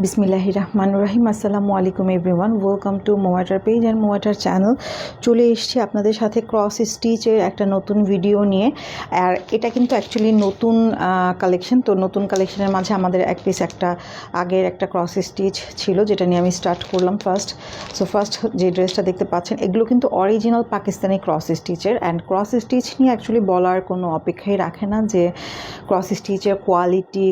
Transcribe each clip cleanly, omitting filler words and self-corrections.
বিসমিল্লাহির রহমানির রহিম। আসসালামু আলাইকুম এভরিওয়ান, ওয়েলকাম টু মোয়াটার পেজ অ্যান্ড মোয়াটার চ্যানেল। চলে এসেছি আপনাদের সাথে ক্রস স্টিচের একটা নতুন ভিডিও নিয়ে। আর এটা কিন্তু অ্যাকচুয়ালি নতুন কালেকশন। তো নতুন কালেকশনের মাঝে আমাদের এক পিস একটা আগের একটা ক্রস স্টিচ ছিল, যেটা নিয়ে আমি স্টার্ট করলাম ফার্স্ট। ফার্স্ট যে ড্রেসটা দেখতে পাচ্ছেন, এগুলো কিন্তু অরিজিনাল পাকিস্তানি ক্রস স্টিচের। অ্যান্ড ক্রস স্টিচ নিয়ে অ্যাকচুয়ালি বলার কোনো অপেক্ষাই রাখে না যে ক্রস স্টিচের কোয়ালিটি,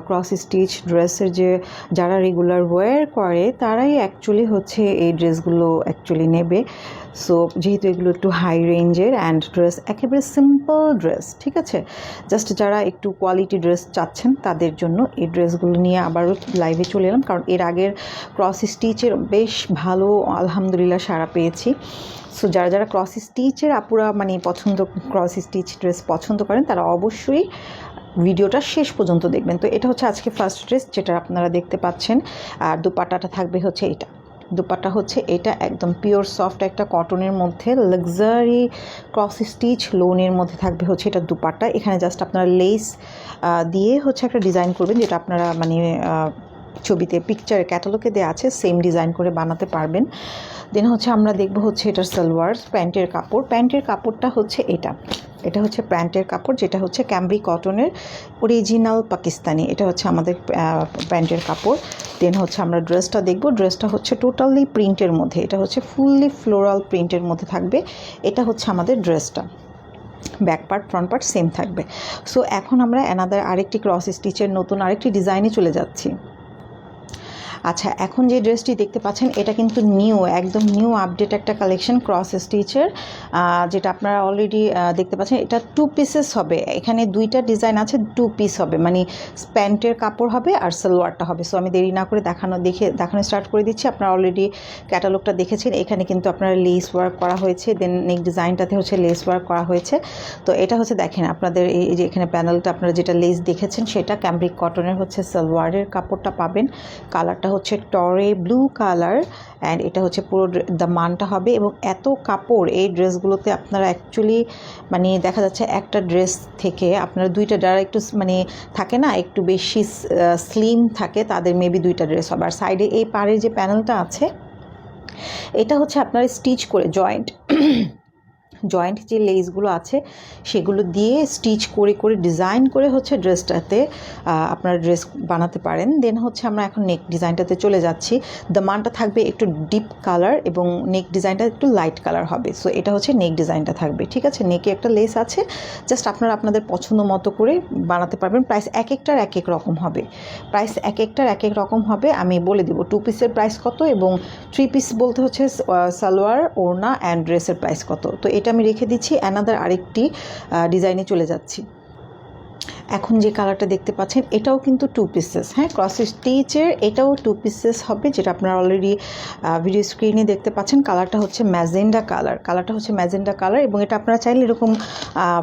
ক্রস স্টিচ ড্রেসের যে যারা রেগুলার ওয়্যার করে তারাই অ্যাকচুয়ালি হচ্ছে এই ড্রেসগুলো অ্যাকচুয়ালি নেবে। সো যেহেতু এগুলো একটু হাই রেঞ্জের অ্যান্ড ড্রেস একেবারে সিম্পল ড্রেস, ঠিক আছে, জাস্ট যারা একটু কোয়ালিটি ড্রেস চাচ্ছেন তাদের জন্য এই ড্রেসগুলো নিয়ে আবারও লাইভে চলে এলাম। কারণ এর আগের ক্রস স্টিচের বেশ ভালো আলহামদুলিল্লাহ সাড়া পেয়েছি। সো যারা যারা ক্রস স্টিচের আপুরা মানে ক্রস স্টিচ ড্রেস পছন্দ করেন তারা অবশ্যই ভিডিওটা শেষ পর্যন্ত দেখবেন। তো এটা হচ্ছে আজকে ফার্স্ট ড্রেস যেটা আপনারা দেখতে পাচ্ছেন। আর দুপাট্টাটা থাকবে হচ্ছে এটা, দুপাট্টা হচ্ছে এটা একদম পিওর সফট একটা কটনের মধ্যে লাক্সারি ক্রস স্টিচ লোনের মধ্যে থাকবে হচ্ছে এটা দুপাট্টা। এখানে জাস্ট আপনারা লেস দিয়ে হচ্ছে একটা ডিজাইন করবেন, যেটা আপনারা মানে ছবিতে পিকচারে ক্যাটালগে দেওয়া আছে সেম ডিজাইন করে বানাতে পারবেন। দেন হচ্ছে আমরা দেখব হচ্ছে এটার সালোয়ার, প্যান্টের কাপড়। প্যান্টের কাপড়টা হচ্ছে এটা হচ্ছে প্যান্টের কাপড়, যেটা হচ্ছে ক্যাম্ব্রি কটনের অরিজিনাল পাকিস্তানি। এটা হচ্ছে আমাদের প্যান্টের কাপড়। দেন হচ্ছে আমরা ড্রেসটা দেখব। ড্রেসটা হচ্ছে টোটালি প্রিন্টের মধ্যে, এটা হচ্ছে ফুললি ফ্লোরাল প্রিন্টের মধ্যে থাকবে। এটা হচ্ছে আমাদের ড্রেসটা, back part front part same থাকবে। সো এখন আমরা অ্যানাদার আরেকটি ক্রস স্টিচের নতুন আরেকটি ডিজাইনে চলে যাচ্ছি। আচ্ছা, এখন যে ড্রেসটি দেখতে পাচ্ছেন এটা কিন্তু একদম নিউ আপডেট একটা কালেকশন ক্রস স্টিচের, যেটা আপনারা অলরেডি দেখতে পাচ্ছেন। এটা 2 পিসেস হবে, এখানে দুইটা ডিজাইন আছে, 2 পিস হবে, মানে প্যান্টের কাপড় হবে আর সালোয়ারটা হবে। সো আমি দেরি না করে দেখানো স্টার্ট করে দিচ্ছি। আপনারা অলরেডি ক্যাটালগটা দেখেছেন, এখানে কিন্তু আপনারা লেস ওয়ার্ক করা হয়েছে, দেন নেক ডিজাইনটাতে হচ্ছে লেস ওয়ার্ক করা হয়েছে। তো এটা হচ্ছে দেখেন আপনাদের এই যে এখানে প্যানেলটা আপনারা যেটা লেস দেখেছেন সেটা ক্যাম্ব্রিক কটনের হচ্ছে সালোয়ারের কাপড়টা পাবেন। কালারটা হচ্ছে টরে ব্লু কালার অ্যান্ড এটা হচ্ছে পুরো দামানটা হবে। এবং এত কাপড় এই ড্রেসগুলোতে আপনারা অ্যাকচুয়ালি মানে দেখা যাচ্ছে একটা ড্রেস থেকে আপনারা দুইটা, যারা একটু মানে থাকে না একটু বেশি স্লিম থাকে তাদের মেবি দুইটা ড্রেস হবে। আর সাইডে এই পাড়ের যে প্যানেলটা আছে এটা হচ্ছে আপনারা স্টিচ করে জয়েন্ট যে লেসগুলো আছে সেগুলো দিয়ে স্টিচ করে ডিজাইন করে হচ্ছে ড্রেসটাতে আপনারা ড্রেস বানাতে পারেন। দেন হচ্ছে আমরা এখন নেক ডিজাইনটাতে চলে যাচ্ছি। দামানটা থাকবে একটু ডিপ কালার এবং নেক ডিজাইনটা একটু লাইট কালার হবে। সো এটা হচ্ছে নেক ডিজাইনটা থাকবে, ঠিক আছে। নেকে একটা লেস আছে, জাস্ট আপনারা আপনাদের পছন্দ মতো করে বানাতে পারবেন। প্রাইস এক একটার এক এক রকম হবে, আমি বলে দেবো 2 পিসের প্রাইস কত এবং 3 পিস বলতে হচ্ছে সালোয়ার, ওড়না অ্যান্ড ড্রেসের প্রাইস কত। তো এটা আমি রেখে দিচ্ছি। অ্যানাদার আরেকটি ডিজাইনে চলে যাচ্ছি। এখন যে কালারটা দেখতে পাচ্ছেন এটাও কিন্তু 2 পিসেস, হ্যাঁ, ক্রস স্টিচের এটাও 2 পিসেস হবে, যেটা আপনারা অলরেডি ভিডিও স্ক্রিনে দেখতে পাচ্ছেন। কালারটা হচ্ছে ম্যাজেন্ডা কালার এবং এটা আপনারা চাইলে এরকম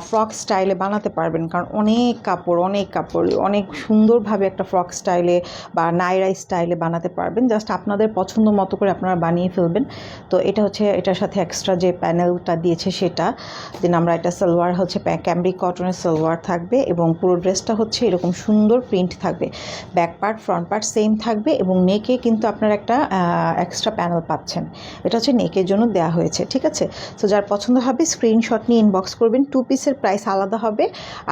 ফ্রক স্টাইলে বানাতে পারবেন, কারণ অনেক কাপড় অনেক সুন্দরভাবে একটা ফ্রক স্টাইলে বা নাইরা স্টাইলে বানাতে পারবেন। জাস্ট আপনাদের পছন্দ মতো করে আপনারা বানিয়ে ফেলবেন। তো এটা হচ্ছে এটার সাথে এক্সট্রা যে প্যানেলটা দিয়েছে সেটা। দেন আমরা এটা সালোয়ার হচ্ছে ক্যাম্ব্রিক কটনের সালোয়ার থাকবে এবং পুরো ড্রেসটা হচ্ছে এরকম সুন্দর প্রিন্ট থাকবে। Back part front part same থাকবে এবং নেকে কিন্তু আপনারা একটা এক্সট্রা প্যানেল পাচ্ছেন, এটা হচ্ছে নেকের জন্য দেওয়া হয়েছে, ঠিক আছে। সো যার পছন্দ হবে স্ক্রিনশট নিয়ে ইনবক্স করবেন। 2 পিসের প্রাইস আলাদা হবে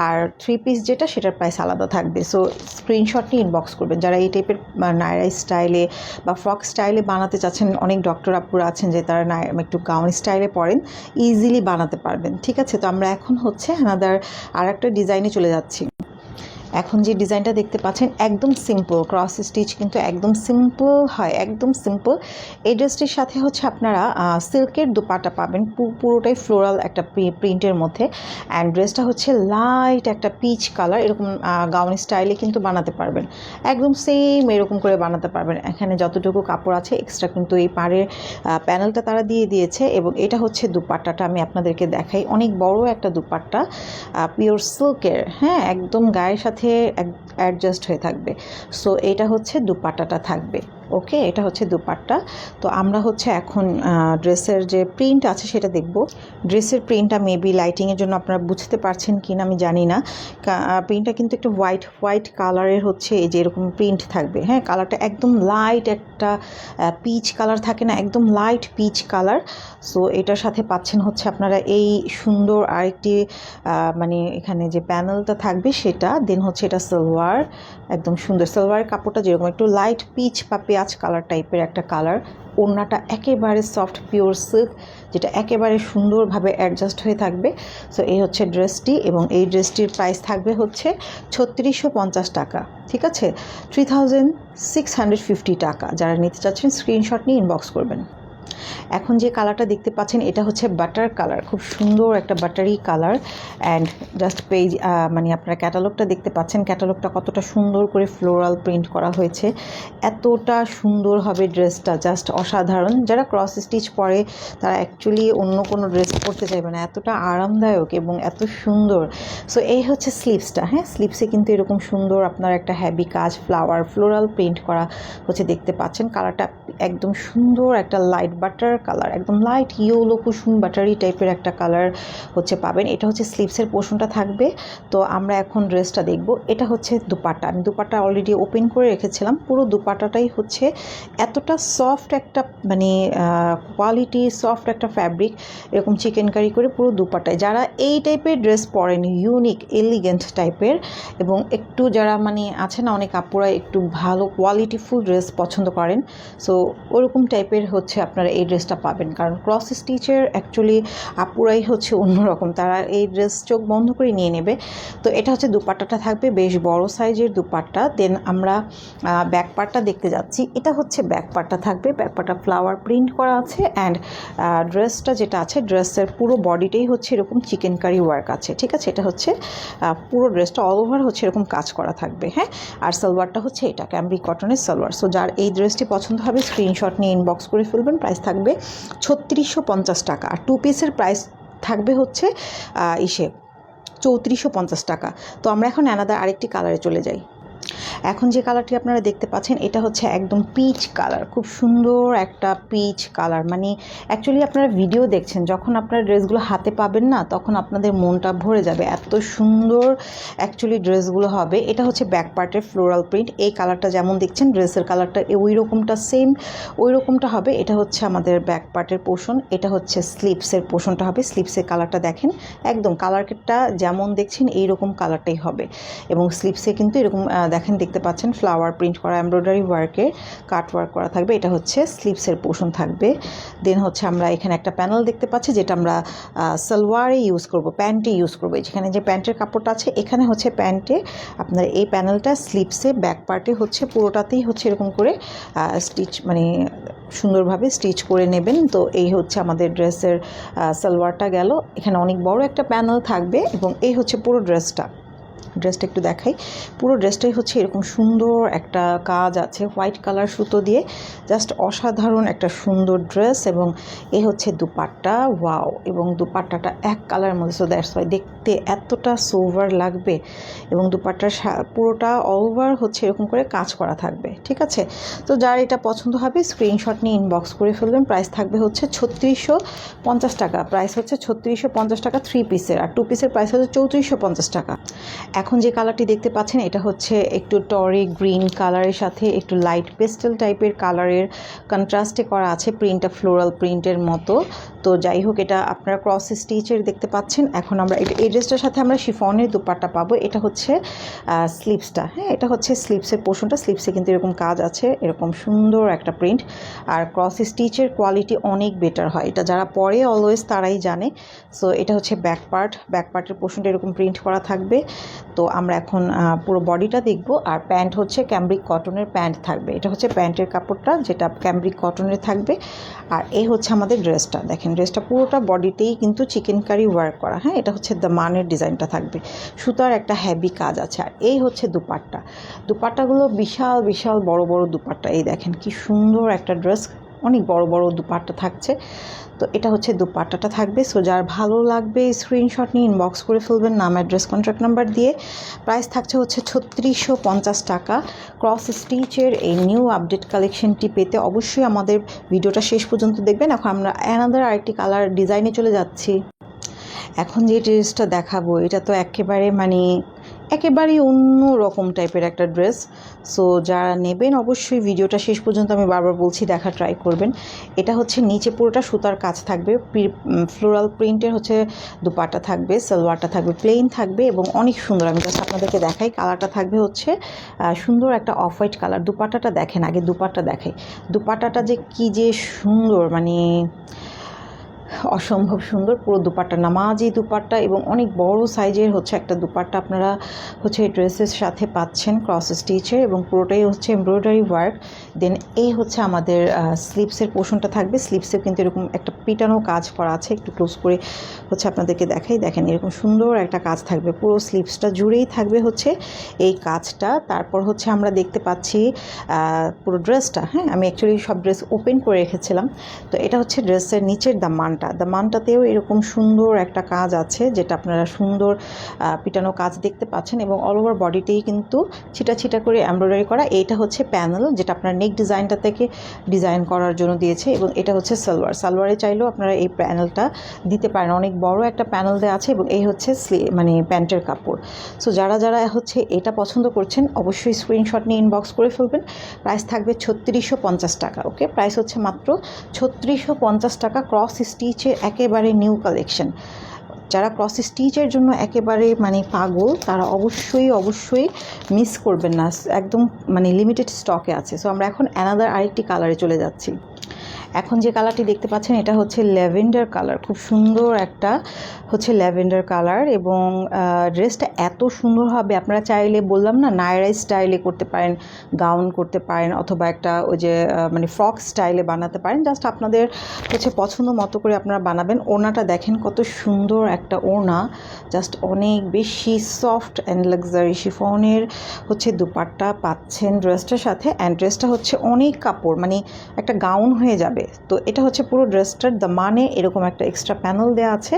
আর 3 পিস যেটা সেটার প্রাইস আলাদা থাকবে। সো স্ক্রিনশট নিয়ে ইনবক্স করবেন যারা এই টাইপের নায়রা স্টাইলে বা ফ্রক স্টাইলে বানাতে চাচ্ছেন। অনেক ডক্টর আপুরা আছেন যে তারা একটু গাউন স্টাইলে পরেন, ইজিলি বানাতে পারবেন, ঠিক আছে। তো আমরা এখন হচ্ছে আমাদের আর একটা ডিজাইনে চলে যাচ্ছি। এখন যে ডিজাইনটা দেখতে পাচ্ছেন একদম সিম্পল ক্রস স্টিচ, কিন্তু একদম সিম্পল হয়, একদম সিম্পল। এই ড্রেসটির সাথে হচ্ছে আপনারা সিল্কের দোপাট্টা পাবেন, পুরোটাই ফ্লোরাল একটা প্রিন্টের মধ্যে। অ্যান্ড ড্রেসটা হচ্ছে লাইট একটা পিচ কালার, এরকম গাউন স্টাইলে কিন্তু বানাতে পারবেন, একদম সেম এরকম করে বানাতে পারবেন। এখানে যতটুকু কাপড় আছে এক্সট্রা কিন্তু এই পাড়ের প্যানেলটা তারা দিয়ে দিয়েছে। এবং এটা হচ্ছে দুপাট্টাটা আমি আপনাদেরকে দেখাই, অনেক বড় একটা দুপাট্টা, পিওর সিল্কের, হ্যাঁ, একদম গায়ের সাথে সাথে অ্যাডজাস্ট হয়ে থাকবে। সো এটা হচ্ছে দুপাট্টাটা থাকবে। ওকে, এটা হচ্ছে দুপাট্টা। তো আমরা হচ্ছে এখন ড্রেসের যে প্রিন্ট আছে সেটা দেখব। ড্রেসের প্রিন্টটা মেবি লাইটিংয়ের জন্য আপনারা বুঝতে পারছেন কি না আমি জানি না। প্রিন্টটা কিন্তু একটু হোয়াইট কালারের হচ্ছে, এই যে এরকম প্রিন্ট থাকবে। হ্যাঁ, কালারটা একদম লাইট একটা পিচ কালার থাকে না, একদম লাইট পিচ কালার। সো এটার সাথে পাচ্ছেন হচ্ছে আপনারা এই সুন্দর আরেকটি মানে এখানে যে প্যানেলটা থাকবে সেটা। দেন হচ্ছে এটা সালোয়ার, একদম সুন্দর সালোয়ারের কাপড়টা যেরকম একটু লাইট পিচ বা পেঁয়াজ কালার টাইপের একটা কালার। ওড়নাটা একেবারে সফট পিওর সিল্ক, যেটা একেবারে সুন্দরভাবে অ্যাডজাস্ট হয়ে থাকবে। সো এই হচ্ছে ড্রেসটি, এবং এই ড্রেসটির প্রাইস থাকবে হচ্ছে 3650 টাকা। ঠিক আছে, 3650 টাকা। যারা নিতে চাচ্ছেন স্ক্রিনশট নিয়ে ইনবক্স করবেন। এখন যে কালারটা দেখতে পাচ্ছেন এটা হচ্ছে বাটার কালার, খুব সুন্দর একটা buttery colour. And just page মানে আপনারা ক্যাটালগটা দেখতে পাচ্ছেন, ক্যাটালগটা কতটা সুন্দর করে ফ্লোরাল প্রিন্ট করা হয়েছে। এতটা সুন্দর হবে ড্রেসটা, জাস্ট অসাধারণ। যারা ক্রস স্টিচ পরে তারা অ্যাকচুয়ালি অন্য কোনো ড্রেস পরতে চাইবে না, এতটা আরামদায়ক এবং এত সুন্দর। সো এই হচ্ছে স্লিভসটা। হ্যাঁ, স্লিভসে কিন্তু এরকম সুন্দর আপনার একটা হ্যাভি কাজ ফ্লোরাল প্রিন্ট করা হচ্ছে দেখতে পাচ্ছেন। কালারটা একদম সুন্দর একটা লাইট বাটার কালার, একদম লাইট ইয়েলো কুসুম বাটারি টাইপের একটা কালার হচ্ছে পাবেন। এটা হচ্ছে স্লিভসের পোর্শনটা থাকবে। তো আমরা এখন ড্রেসটা দেখব। এটা হচ্ছে দুপাট্টা। আমি দুপাট্টা অলরেডি ওপেন করে রেখেছিলাম। পুরো দুপাট্টাটাই হচ্ছে এতটা সফট একটা মানে কোয়ালিটি সফট একটা ফ্যাব্রিক, এরকম চিকেন কারি করে পুরো দুপাট্টায়। যারা এই টাইপের ড্রেস পরেন, ইউনিক এলিগেন্ট টাইপের, এবং একটু যারা মানে আছে না অনেক আপুরা একটু ভালো কোয়ালিটিফুল ড্রেস পছন্দ করেন, সো ওরকম টাইপের হচ্ছে আপনারা এই ড্রেসটা পাবেন। কারণ ক্রস স্টিচের অ্যাকচুয়ালি আপুরাই হচ্ছে অন্যরকম, তারা এই ড্রেস চোখ বন্ধ করে নিয়ে নেবে। তো এটা হচ্ছে দুপাট্টাটা থাকবে, বেশ বড় সাইজের দুপাট্টা। দেন আমরা ব্যাক পার্টটা দেখতে যাচ্ছি। এটা হচ্ছে ব্যাক পার্টটা থাকবে, ব্যাক পার্টটা ফ্লাওয়ার প্রিন্ট করা আছে। অ্যান্ড ড্রেসটা যেটা আছে, ড্রেসের পুরো বডিটাই হচ্ছে এরকম চিকেন কারি ওয়ার্ক আছে। ঠিক আছে, এটা হচ্ছে পুরো ড্রেসটা অল ওভার হচ্ছে এরকম কাজ করা থাকবে। হ্যাঁ, আর সালোয়ারটা হচ্ছে এটা ক্যামব্রিক কটনের সালোয়ার। সো যার এই ড্রেসটি পছন্দ হবে স্ক্রিনশট নিয়ে ইনবক্স করে ফেলবেন। প্রাইস থাকবে 3650 টাকা। আর টু পিসের প্রাইস থাকবে হচ্ছে 3450 টাকা। তো আমরা এখন আরেকটি কালারে চলে যাই। এখন যে কালারটি আপনারা দেখতে পাচ্ছেন এটা হচ্ছে একদম পিচ কালার, খুব সুন্দর একটা পিচ কালার। মানে অ্যাকচুয়ালি আপনারা ভিডিও দেখছেন, যখন আপনারা ড্রেসগুলো হাতে পাবেন না তখন আপনাদের মনটা ভরে যাবে, এত সুন্দর অ্যাকচুয়ালি ড্রেসগুলো হবে। এটা হচ্ছে ব্যাক পার্টের ফ্লোরাল প্রিন্ট। এই কালারটা যেমন দেখছেন ড্রেসের কালারটা ওই রকমটা সেম ওই রকমটা হবে। এটা হচ্ছে আমাদের ব্যাক পার্টের পোর্শন, এটা হচ্ছে স্লিভসের পোর্শনটা হবে। স্লিভসের কালারটা দেখেন, একদম কালারটা যেমন দেখছেন এইরকম কালারটাই হবে। এবং স্লিভসে কিন্তু এরকম দেখেন দেখতে পাচ্ছেন ফ্লাওয়ার প্রিন্ট করা এমব্রয়ডারি ওয়ার্কে কাট ওয়ার্ক করা থাকবে। এটা হচ্ছে স্লিভসের পোর্শন থাকবে। দেন হচ্ছে আমরা এখানে একটা প্যানেল দেখতে পাচ্ছি যেটা আমরা সালোয়ারে ইউজ করব, প্যান্টে ইউজ করবো। যেখানে যে প্যান্টের কাপড়টা আছে এখানে হচ্ছে প্যান্টে আপনার এই প্যানেলটা স্লিভসে ব্যাক পার্টে হচ্ছে পুরোটাতেই হচ্ছে এরকম করে স্টিচ মানে সুন্দরভাবে স্টিচ করে নেবেন। তো এই হচ্ছে আমাদের ড্রেসের সালোয়ারটা গেল। এখানে অনেক বড় একটা প্যানেল থাকবে এবং এই হচ্ছে পুরো ড্রেসটা একটু দেখাই। পুরো ড্রেসটাই হচ্ছে এরকম সুন্দর একটা কাজ আছে হোয়াইট কালার সুতো দিয়ে, জাস্ট অসাধারণ একটা সুন্দর ড্রেস। এবং এই হচ্ছে দুপাট্টা, ওয়াও। এবং দুপাট্টাটা এক কালারের মধ্যে, সো দ্যাটস ওয়াই দেখতে এতটা সোভার লাগবে। এবং দুপাট্টার পুরোটা অল ওভার হচ্ছে এরকম করে কাজ করা থাকবে। ঠিক আছে, তো যার এটা পছন্দ হবে স্ক্রিনশট নিয়ে ইনবক্স করে ফেলবেন। প্রাইস থাকবে হচ্ছে 3650 টাকা। প্রাইস হচ্ছে 3650 টাকা থ্রি পিসের, আর টু পিসের প্রাইস হচ্ছে 3450 টাকা। এখন যে কালারটি দেখতে পাচ্ছেন এটা হচ্ছে একটু টরি গ্রিন কালারের সাথে একটু লাইট পেস্টেল টাইপের কালারের কন্ট্রাস্টে করা আছে, প্রিন্টটা ফ্লোরাল প্রিন্টের মতো। তো যাই হোক, এটা আপনারা ক্রস স্টিচের দেখতে পাচ্ছেন। এখন আমরা এই ড্রেসটার সাথে আমরা শিফনের দুপাট্টা পাবো। এটা হচ্ছে স্লিভসটা। হ্যাঁ, এটা হচ্ছে স্লিভসের পোর্শনটা। স্লিভসে কিন্তু এরকম কাজ আছে, এরকম সুন্দর একটা প্রিন্ট। আর ক্রস স্টিচের কোয়ালিটি অনেক বেটার হয়, এটা যারা পরে অলওয়েজ তারাই জানে। সো এটা হচ্ছে ব্যাক পার্টের পোর্শনটা এরকম প্রিন্ট করা থাকবে। তো আমরা এখন পুরো বডিটা দেখব। আর প্যান্ট হচ্ছে ক্যামব্রিক কটনের প্যান্ট থাকবে। এটা হচ্ছে প্যান্টের কাপড়টা যেটা ক্যামব্রিক কটনের থাকবে। আর এই হচ্ছে আমাদের ড্রেসটা, দেখেন ড্রেসটা পুরোটা বডিতেই কিন্তু চিকেন কারি ওয়ার্ক করা। হ্যাঁ, এটা হচ্ছে দামানের ডিজাইনটা থাকবে, সুতার একটা হেভি কাজ আছে। আর এই হচ্ছে দুপাট্টাগুলো বিশাল বিশাল বড় বড় দুপাট্টা। এই দেখেন কি সুন্দর একটা ড্রেস, অনেক বড় বড় দুপাট্টা থাকছে। তো এটা হচ্ছে দুপাট্টাটা থাকবে। সো যার ভালো লাগবে স্ক্রিনশট নিয়ে ইনবক্স করে ফেলবেন নাম, অ্যাড্রেস, কন্ট্যাক্ট নাম্বার দিয়ে। প্রাইস থাকছে হচ্ছে 3650 টাকা। ক্রস স্টিচের এই নিউ আপডেট কালেকশনটি পেতে অবশ্যই আমাদের ভিডিওটা শেষ পর্যন্ত দেখবেন। এখন আমরা অ্যানাদার আরেকটি কালার ডিজাইনে চলে যাচ্ছি। এখন যে ড্রেসটা দেখাবো এটা তো একেবারেই অন্য রকম টাইপের একটা ড্রেস। সো যারা নেবেন অবশ্যই ভিডিওটা শেষ পর্যন্ত, আমি বারবার বলছি, দেখা ট্রাই করবেন। এটা হচ্ছে নিচে পুরোটা সুতার কাজ থাকবে, ফ্লোরাল প্রিন্টের হচ্ছে দুপাট্টা থাকবে, সালোয়ারটা থাকবে প্লেন থাকবে এবং অনেক সুন্দর। আমি জাস্ট আপনাদেরকে দেখাই, কালারটা থাকবে হচ্ছে সুন্দর একটা অফ হোয়াইট কালার। দুপাট্টাটা দেখেন, আগে দুপাট্টা দেখাই। দুপাট্টাটা যে কি যে সুন্দর, অসম্ভব সুন্দর। পুরো দুপাট্টা নামাজি দুপাট্টা এবং অনেক বড় সাইজের হচ্ছে একটা দুপাট্টা আপনারা হচ্ছে এই ড্রেসের সাথে পাচ্ছেন ক্রস স্টিচের, এবং পুরোটাই হচ্ছে এমব্রয়ডারি ওয়ার্ক। দেন এই হচ্ছে আমাদের স্লিভসের পোর্শনটা থাকবে। স্লিভসে কিন্তু এরকম একটা পিটানো কাজ করা আছে, একটু ক্লোজ করে হচ্ছে আপনাদেরকে দেখাই। দেখেন এরকম সুন্দর একটা কাজ থাকবে, পুরো স্লিভসটা জুড়েই থাকবে হচ্ছে এই কাজটা। তারপর হচ্ছে আমরা দেখতে পাচ্ছি পুরো ড্রেসটা, হ্যাঁ আমি অ্যাকচুয়ালি সব ড্রেস ওপেন করে রেখেছিলাম। তো এটা হচ্ছে ড্রেসের নিচের দামানটাতেও এরকম সুন্দর একটা কাজ আছে, যেটা আপনারা সুন্দর পিটানো কাজ দেখতে পাচ্ছেন, এবং অল ওভার বডিতেই কিন্তু ছিটা ছিটা করে এমব্রয়ডারি করা। এইটা হচ্ছে প্যানেল, যেটা আপনার নেক ডিজাইনটা থেকে ডিজাইন করার জন্য দিয়েছে, এবং এটা হচ্ছে সালোয়ারে চাইলেও আপনারা এই প্যানেলটা দিতে পারেন। অনেক বড় একটা প্যানেল দেওয়া আছে, এবং এই হচ্ছে প্যান্টের কাপড়। সো যারা যারা হচ্ছে এটা পছন্দ করছেন অবশ্যই স্ক্রিনশট নিয়ে ইনবক্স করে ফেলবেন। প্রাইস থাকবে 3650 টাকা। ওকে, প্রাইস হচ্ছে মাত্র 3650 টাকা। ক্রস স্টিচের একেবারে নিউ কালেকশন। যারা ক্রস স্টিচের জন্য একেবারে পাগল, তারা অবশ্যই মিস করবেন না, একদম লিমিটেড স্টকে আছে। সো আমরা এখন অ্যানাদার আরেকটি কালারে চলে যাচ্ছি। এখন যে কালারটি দেখতে পাচ্ছেন এটা হচ্ছে ল্যাভেন্ডার কালার, খুব সুন্দর একটা হচ্ছে ল্যাভেন্ডার কালার, এবং ড্রেসটা এত সুন্দর হবে। আপনারা চাইলে, বললাম না, নায়রা স্টাইলে করতে পারেন, গাউন করতে পারেন, অথবা একটা ওই যে ফ্রক স্টাইলে বানাতে পারেন। জাস্ট আপনাদের হচ্ছে পছন্দ মতো করে আপনারা বানাবেন। ওড়নাটা দেখেন কত সুন্দর একটা ওড়না, জাস্ট অনেক বেশি সফট অ্যান্ড লাক্সারি শিফনের হচ্ছে দুপাট্টা পাচ্ছেন ড্রেসটার সাথে। অ্যান্ড ড্রেসটা হচ্ছে অনেক কাপড়, একটা গাউন হয়ে যাবে। তো এটা হচ্ছে পুরো ড্রেসটার দামানে এরকম একটা এক্সট্রা প্যানেল দেওয়া আছে।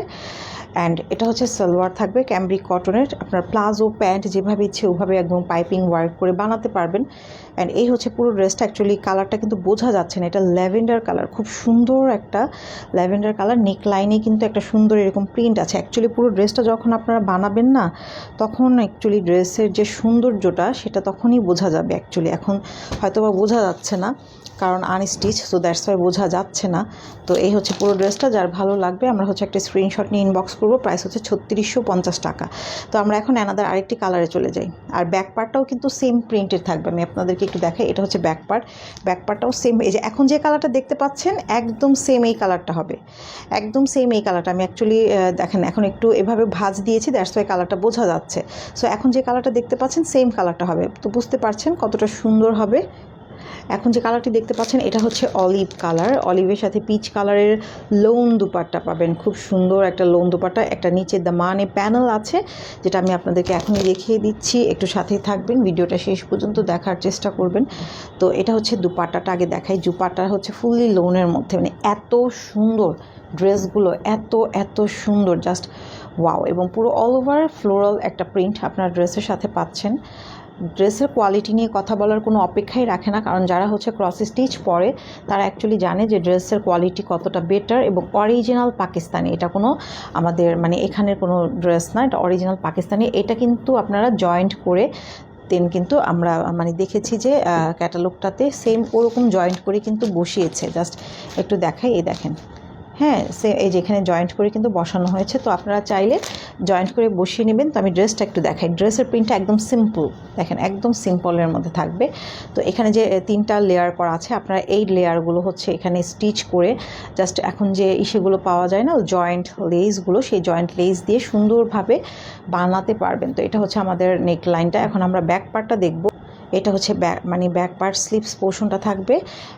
অ্যান্ড এটা হচ্ছে সালোয়ার থাকবে ক্যামব্রিক কটনের। আপনার প্লাজো প্যান্ট যেভাবে ইচ্ছে ওভাবে একদম পাইপিং ওয়ার্ক করে বানাতে পারবেন। অ্যান্ড এই হচ্ছে পুরো ড্রেসটা। অ্যাকচুয়ালি কালারটা কিন্তু বোঝা যাচ্ছে না, এটা ল্যাভেন্ডার কালার, খুব সুন্দর একটা ল্যাভেন্ডার কালার। নেক লাইনে কিন্তু একটা সুন্দর এরকম প্রিন্ট আছে। অ্যাকচুয়ালি পুরো ড্রেসটা যখন আপনারা বানাবেন না, তখন অ্যাকচুয়ালি ড্রেসের যে সৌন্দর্যটা সেটা তখনই বোঝা যাবে। অ্যাকচুয়ালি এখন হয়তো বা বোঝা যাচ্ছে না, কারণ আনস্টিচ, সো দ্যাটস ওয়াই বোঝা যাচ্ছে না। তো এই হচ্ছে পুরো ড্রেসটা। যার ভালো লাগবে আমরা হচ্ছে একটা স্ক্রিনশট নিয়ে ইনবক্স করবো। প্রাইস হচ্ছে 3650 টাকা। তো আমরা এখন অ্যানাদার আরেকটি কালারে চলে যাই। আর ব্যাক পার্টটাও কিন্তু সেম প্রিন্টের থাকবে। আমি আপনাদেরকে একটু দেখাই, এটা হচ্ছে ব্যাক পার্টটাও সেম। এই যে এখন যে কালারটা দেখতে পাচ্ছেন একদম সেম এই কালারটা হবে, একদম সেম এই কালারটা। আমি অ্যাকচুয়ালি দেখেন এখন একটু এভাবে ভাঁজ দিয়েছি, দ্যাটস ওয়াই কালারটা বোঝা যাচ্ছে। সো এখন যে কালারটা দেখতে পাচ্ছেন সেম কালারটা হবে। তো বুঝতে পারছেন কতটা সুন্দর হবে। এখন যে কালারটি দেখতে পাচ্ছেন এটা হচ্ছে অলিভ কালার, অলিভের সাথে পিচ কালারের লোন দুপাট্টা পাবেন। খুব সুন্দর একটা লোন দুপাট্টা, একটা নিচে দামানে প্যানেল আছে, যেটা আমি আপনাদেরকে এখনই দেখিয়ে দিচ্ছি। একটু সাথেই থাকবেন, ভিডিওটা শেষ পর্যন্ত দেখার চেষ্টা করবেন। তো এটা হচ্ছে দুপাট্টাটা আগে দেখাই। দুপাট্টা হচ্ছে ফুললি লোনের মধ্যে, এত সুন্দর ড্রেসগুলো, এত সুন্দর, জাস্ট ওয়াও। এবং পুরো অল ওভার ফ্লোরাল একটা প্রিন্ট আপনার ড্রেসের সাথে পাচ্ছেন। ড্রেসের কোয়ালিটি নিয়ে কথা বলার কোনো অপেক্ষাই রাখে না, কারণ যারা হচ্ছে ক্রস স্টিচ পরে তারা অ্যাকচুয়ালি জানে যে ড্রেসের কোয়ালিটি কতটা বেটার এবং অরিজিনাল পাকিস্তানি। এটা কোনো আমাদের এখানের কোনো ড্রেস না, এটা অরিজিনাল পাকিস্তানি। এটা কিন্তু আপনারা জয়েন্ট করে দেন কিন্তু আমরা দেখেছি যে ক্যাটালগটাতে সেম ওরকম জয়েন্ট করে কিন্তু বসিয়েছে। জাস্ট একটু দেখাই, এই দেখেন, হ্যাঁ এই যেখানে জয়েন্ট করে কিন্তু বসানো হয়েছে। তো আপনারা চাইলে জয়েন্ট করে বসিয়ে নেবেন। তো আমি ড্রেসটা একটু দেখাই। ড্রেসের প্রিন্টটা একদম সিম্পল, দেখেন একদম সিম্পলের মধ্যে থাকবে। তো এখানে যে 3টা লেয়ার করা আছে, আপনারা এই লেয়ারগুলো হচ্ছে এখানে স্টিচ করে জাস্ট এখন যে ইসেগুলো পাওয়া যায় না জয়েন্ট লেসগুলো, সেই জয়েন্ট লেস দিয়ে সুন্দরভাবে বানাতে পারবেন। তো এটা হচ্ছে আমাদের নেক লাইনটা। এখন আমরা ব্যাক পার্টটা দেখব। এটা হচ্ছে ব্যাক পার্ট স্লিভস পোর্শনটা থাকবে।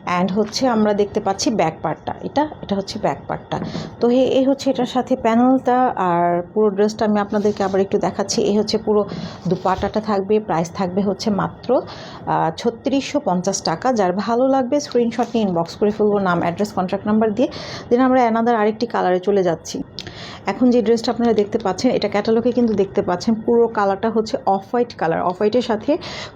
অ্যান্ড হচ্ছে আমরা দেখতে পাচ্ছি ব্যাক পার্টটা, এটা হচ্ছে ব্যাক পার্টটা। তো এই হচ্ছে এটার সাথে প্যানেলটা। আর পুরো ড্রেসটা আমি আপনাদেরকে আবার একটু দেখাচ্ছি। এই হচ্ছে পুরো দুপাট্টাটা থাকবে। প্রাইস থাকবে হচ্ছে মাত্র 3650 টাকা। যার ভালো লাগবে স্ক্রিনশট নিয়ে ইনবক্স করে ফেলবো, নাম, অ্যাড্রেস, কন্ট্যাক্ট নাম্বার দিয়ে। দেন আমরা অ্যানাদার আরেকটি কালারে চলে যাচ্ছি। এখন যে ড্রেসটা আপনারা দেখতে পাচ্ছেন, এটা ক্যাটালগে কিন্তু দেখতে পাচ্ছেন পুরো কালারটা হচ্ছে অফ হোয়াইট কালার। অফ হোয়াইটের সাথে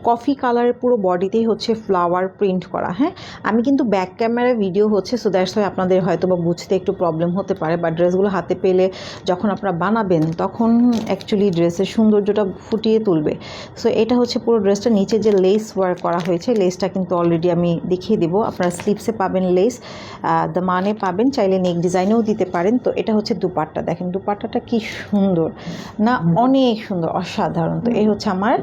কফি কালারের পুরো বডিতেই হচ্ছে ফ্লাওয়ার প্রিন্ট করা। হ্যাঁ, আমি কিন্তু ব্যাক ক্যামেরা ভিডিও হচ্ছে, সো দ্যাটস ওয়াই আপনাদের হয়তো বা বুঝতে একটু প্রবলেম হতে পারে, বাট ড্রেসগুলো হাতে পেলে যখন আপনারা বানাবেন তখন অ্যাকচুয়ালি ড্রেসের সৌন্দর্যটা ফুটিয়ে তুলবে। সো এটা হচ্ছে পুরো ড্রেসটা। নিচে যে লেস ওয়ার্ক করা হয়েছে, লেসটা কিন্তু অলরেডি আমি দেখিয়ে দেবো। আপনারা স্লিভসে পাবেন লেস, দামানে পাবেন, চাইলে নেক ডিজাইনেও দিতে পারেন। তো এটা হচ্ছে দুপাট্টা। দেখেন দুপাট্টাটা কি সুন্দর না, অনেক সুন্দর, অসাধারণ। তো এই হচ্ছে আমার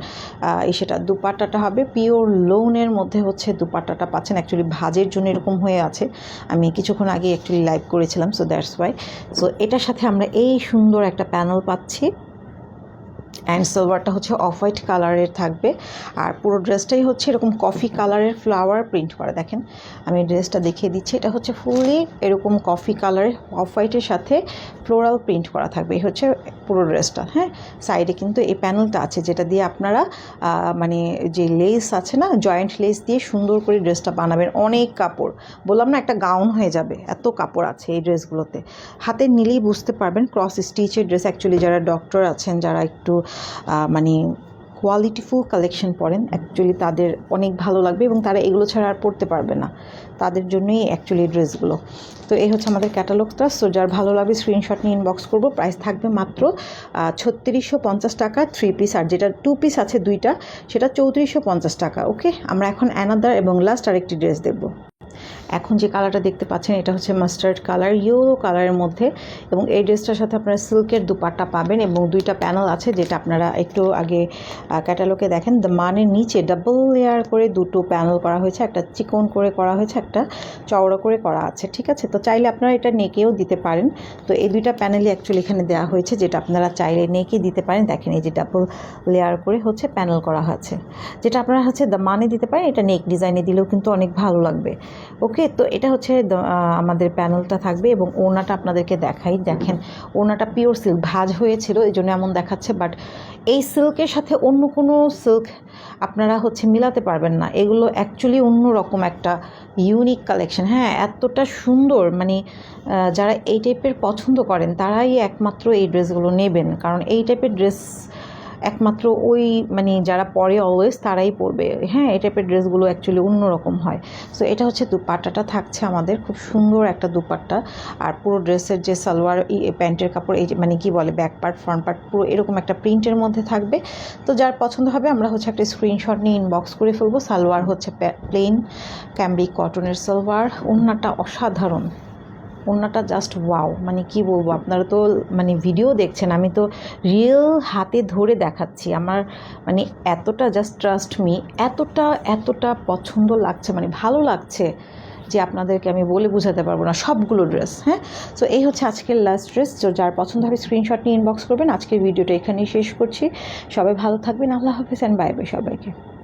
সেটা দুপাট্টাটা হবে পিওর লোনের মধ্যে হচ্ছে দুপাট্টাটা পাচ্ছেন। অ্যাকচুয়ালি ভাজের জন্য এরকম হয়ে আছে, আমি কিছুক্ষণ আগে অ্যাকচুয়ালি লাইভ করেছিলাম, সো দ্যাটস ওয়াই। সো এটার সাথে আমরা এই সুন্দর একটা প্যানেল পাচ্ছি। অ্যান্ড সালোয়ারটা হচ্ছে অফ হোয়াইট কালারের থাকবে। আর পুরো ড্রেসটাই হচ্ছে এরকম কফি কালারের ফ্লাওয়ার প্রিন্ট করা। দেখেন আমি ড্রেসটা দেখিয়ে দিচ্ছি, এটা হচ্ছে ফুললি এরকম কফি কালারের অফ হোয়াইটের সাথে ফ্লোরাল প্রিন্ট করা থাকবে। এই হচ্ছে পুরো ড্রেসটা। হ্যাঁ, সাইডে কিন্তু এই প্যানেলটা আছে, যেটা দিয়ে আপনারা মানে যে লেস আছে না, জয়েন্ট লেস দিয়ে সুন্দর করে ড্রেসটা বানাবেন। অনেক কাপড়, বললাম না একটা গাউন হয়ে যাবে, এত কাপড় আছে এই ড্রেসগুলোতে। হাতে নিলেই বুঝতে পারবেন ক্রস স্টিচের ড্রেস। অ্যাকচুয়ালি যারা ডক্টর আছেন, যারা একটু মানে কোয়ালিটিফুল কালেকশন পরেন, অ্যাকচুয়ালি তাদের অনেক ভালো লাগবে এবং তারা এগুলো ছাড়া আর পরতে পারবে না, তাদের জন্যই অ্যাকচুয়ালি ড্রেসগুলো। তো এই হচ্ছে আমাদের ক্যাটালগটা। সো যার ভালো লাগবে স্ক্রিনশট নিয়ে ইনবক্স করবো। প্রাইস থাকবে মাত্র 3650 টাকা 3 পিস, আর যেটা 2 পিস আছে দুইটা, সেটা 3450 টাকা। ওকে, আমরা এখন অ্যানাদার এবং লাস্ট আরেকটি ড্রেস দেখবো। এখন যে কালারটা দেখতে পাচ্ছেন, এটা হচ্ছে মাস্টার্ড কালার, ইয়েলো কালারের মধ্যে, এবং এই ড্রেসটার সাথে আপনারা সিল্কের দুপাট্টা পাবেন এবং দুইটা প্যানেল আছে, যেটা আপনারা একটু আগে ক্যাটালগে দেখেন। মানের নিচে ডাবল লেয়ার করে দুটো প্যানেল করা হয়েছে, একটা চিকন করে করা হয়েছে, একটা চওড়া করে করা আছে। ঠিক আছে, তো চাইলে আপনারা এটা নেকেও দিতে পারেন। তো এই দুইটা প্যানেলই অ্যাকচুয়ালি এখানে দেওয়া হয়েছে, যেটা আপনারা চাইলে নেকে দিতে পারেন। দেখেন এই যে ডাবল লেয়ার করে হচ্ছে প্যানেল করা হয়েছে, যেটা আপনারা হচ্ছে মানে দিতে পারেন, এটা নেক ডিজাইনে দিলেও কিন্তু অনেক ভালো লাগবে। ওকে, তো এটা হচ্ছে আমাদের প্যানেলটা থাকবে এবং ওড়নাটা আপনাদেরকে দেখাই। দেখেন ওড়নাটা পিওর সিল্ক, ভাঁজ হয়েছিল এই জন্য এমন দেখাচ্ছে, বাট এই সিল্কের সাথে অন্য কোনো সিল্ক আপনারা হচ্ছে মিলাতে পারবেন না। এগুলো অ্যাকচুয়ালি অন্য রকম একটা ইউনিক কালেকশন। হ্যাঁ, এতটা সুন্দর, মানে যারা এই টাইপের পছন্দ করেন তারাই একমাত্র এই ড্রেসগুলো নেবেন, কারণ এই টাইপের ড্রেস একমাত্র ওই মানে যারা পরে অলওয়েজ তারাই পরবে। হ্যাঁ, এই টাইপের ড্রেসগুলো অ্যাকচুয়ালি অন্যরকম হয়। সো এটা হচ্ছে দুপাট্টাটা থাকছে আমাদের, খুব সুন্দর একটা দুপাট্টা। আর পুরো ড্রেসের যে সালোয়ার প্যান্টের কাপড়, এই যে মানে কি বলে ব্যাক পার্ট ফ্রন্ট পার্ট পুরো এরকম একটা প্রিন্টের মধ্যে থাকবে। তো যার পছন্দ হবে আমরা হচ্ছে একটা স্ক্রিনশট নিয়ে ইনবক্স করে ফেলবো। সালোয়ার হচ্ছে প্লেন ক্যামব্রিক কটনের সালোয়ার। ওড়নাটা অসাধারণ, ওড়নাটা জাস্ট ওয়াও, মানে কি বলবো, আপনারা তো মানে ভিডিও দেখছেন, আমি তো রিয়েল হাতে ধরে দেখাচ্ছি। আমার মানে এতটা, জাস্ট ট্রাস্ট মি, এতটা পছন্দ লাগছে, মানে ভালো লাগছে যে আপনাদেরকে আমি বলে বোঝাতে পারবো না সবগুলো ড্রেস। হ্যাঁ, সো এই হচ্ছে আজকের লাস্ট ড্রেস। তো যার পছন্দ হবে স্ক্রিনশট নিয়ে ইনবক্স করবেন। আজকের ভিডিওটা এখানেই শেষ করছি। সবাই ভালো থাকবেন, আল্লাহ হাফেজ অ্যান্ড বাই বাই সবাইকে।